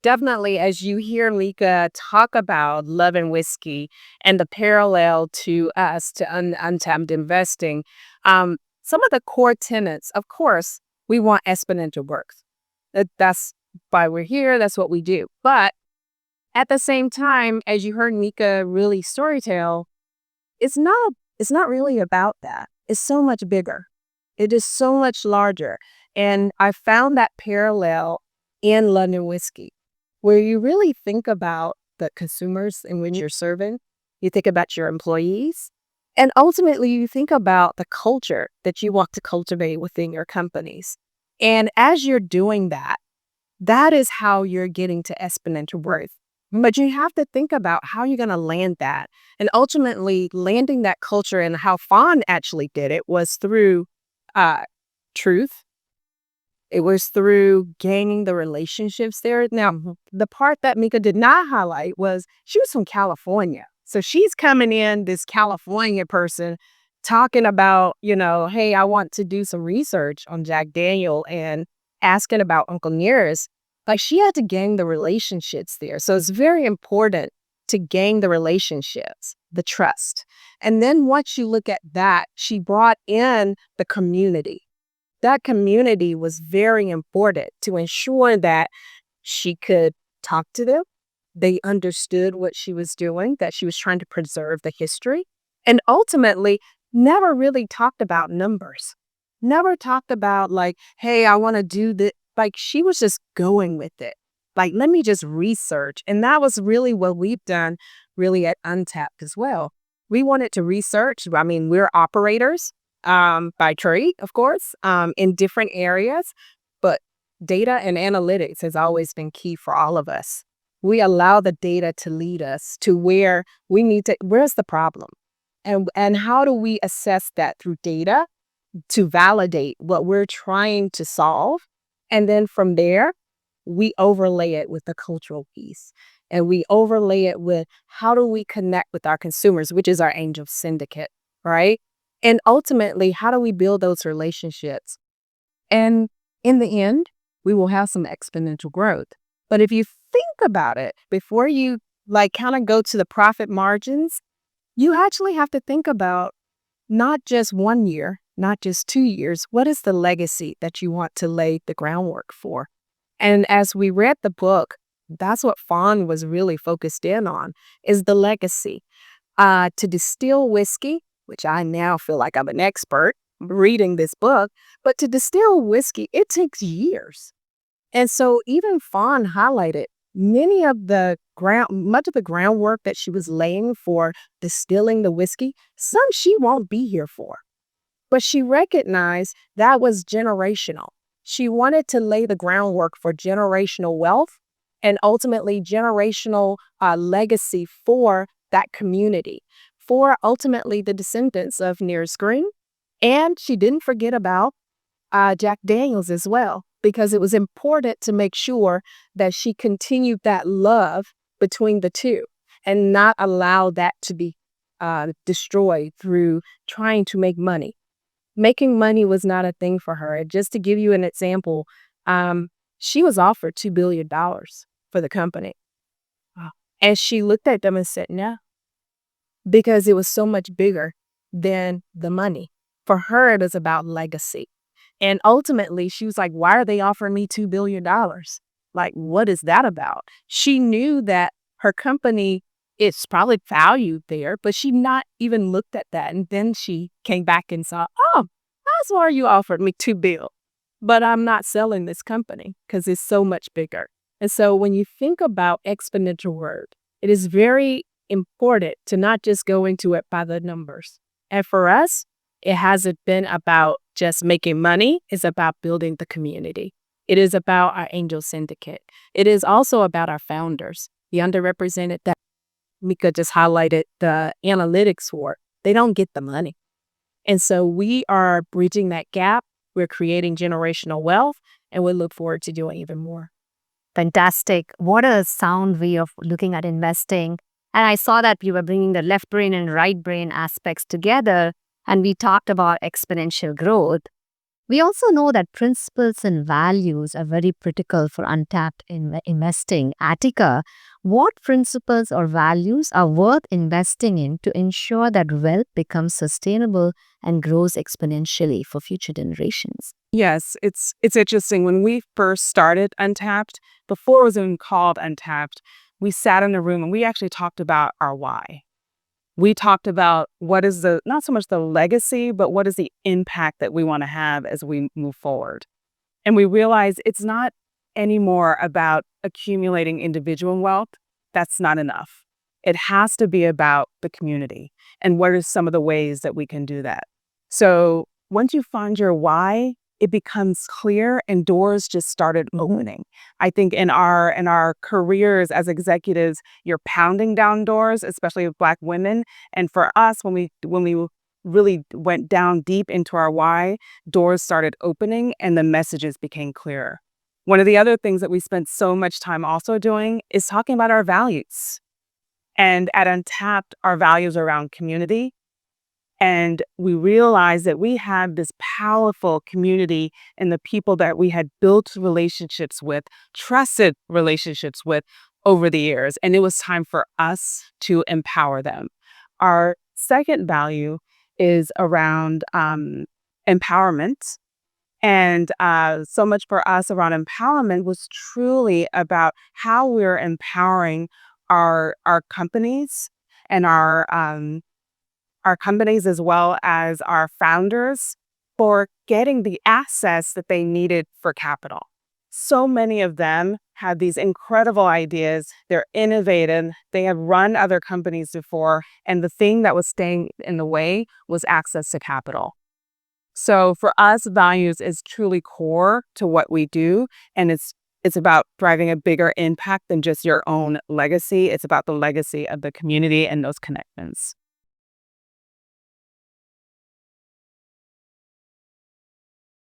definitely, as you hear Mika talk about love and whiskey and the parallel to us to untapped investing, some of the core tenets, of course, we want exponential growth. That's why we're here. That's what we do. But at the same time, as you heard Mika really storytell, it's not it's not really about that. It's so much bigger. It is so much larger. And I found that parallel in London whiskey, where you really think about the consumers in which you're serving, you think about your employees, and ultimately you think about the culture that you want to cultivate within your companies. And as you're doing that, that is how you're getting to exponential growth. But you have to think about how you're going to land that. And ultimately, landing that culture and how Fawn actually did it was through uh, truth. It was through gaining the relationships there. Now, the part that Mika did not highlight was she was from California. So she's coming in, this California person, talking about, hey, I want to do some research on Jack Daniel and asking about Uncle Nearest. Like she had to gain the relationships there. So it's very important to gain the relationships, the trust. And then once you look at that, she brought in the community. That community was very important to ensure that she could talk to them. They understood what she was doing, that she was trying to preserve the history, and ultimately never really talked about numbers. Never talked about like, hey, I want to do this. Like she was just going with it. Like, let me just research. And that was really what we've done really at Untapped as well. We wanted to research. I mean, we're operators by trade, of course, in different areas, but data and analytics has always been key for all of us. We allow the data to lead us to where we need to, where's the problem? And how do we assess that through data to validate what we're trying to solve? And then from there, we overlay it with the cultural piece. And we overlay it with how do we connect with our consumers, which is our angel syndicate, right? And ultimately, how do we build those relationships? And in the end, we will have some exponential growth. But if you think about it, before you like kind of go to the profit margins, you actually have to think about not just 1 year, not just 2 years. What is the legacy that you want to lay the groundwork for? And as we read the book, that's what Fawn was really focused in on, is the legacy. To distill whiskey, which I now feel like I'm an expert reading this book, but to distill whiskey, it takes years. And so even Fawn highlighted much of the groundwork that she was laying for distilling the whiskey, some she won't be here for. But she recognized that was generational. She wanted to lay the groundwork for generational wealth and ultimately generational legacy for that community, for ultimately the descendants of Nearest Green. And she didn't forget about Jack Daniels as well, because it was important to make sure that she continued that love between the two and not allow that to be destroyed through trying to make money. Making money was not a thing for her. Just to give you an example, she was offered $2 billion for the company. Wow. And she looked at them and said, no, because it was so much bigger than the money. For her, it was about legacy. And ultimately, she was like, why are they offering me $2 billion? Like, what is that about? She knew that her company, it's probably valued there, but she not even looked at that. And then she came back and saw, oh, that's why you offered me $2 billion. But I'm not selling this company because it's so much bigger. And so when you think about exponential growth, it is very important to not just go into it by the numbers. And for us, it hasn't been about just making money. It's about building the community. It is about our angel syndicate. It is also about our founders, the underrepresented that Mika just highlighted the analytics for. They don't get the money. And so we are bridging that gap. We're creating generational wealth, and we look forward to doing even more. Fantastic. What a sound way of looking at investing. And I saw that you were bringing the left brain and right brain aspects together, and we talked about exponential growth. We also know that principles and values are very critical for untapped investing. Attica, what principles or values are worth investing in to ensure that wealth becomes sustainable and grows exponentially for future generations? Yes, it's interesting. When we first started Untapped, before it was even called Untapped, we sat in a room and we actually talked about our why. We talked about what is the not so much the legacy, but what is the impact that we want to have as we move forward. And we realized it's not anymore about accumulating individual wealth. That's not enough. It has to be about the community and what are some of the ways that we can do that. So once you find your why, it becomes clear and doors just started opening. I think in our careers as executives, you're pounding down doors, especially with Black women. And for us, when we really went down deep into our why, doors started opening and the messages became clearer. One of the other things that we spent so much time also doing is talking about our values. And at Untapped, our values are around community. And we realized that we had this powerful community and the people that we had built relationships with, trusted relationships with over the years. And it was time for us to empower them. Our second value is around empowerment. And so much for us around empowerment was truly about how we're empowering our companies and our companies as well as our founders for getting the access that they needed for capital. So many of them have these incredible ideas. They're innovative. They have run other companies before. And the thing that was staying in the way was access to capital. So for us, values is truly core to what we do. And it's about driving a bigger impact than just your own legacy. It's about the legacy of the community and those connections.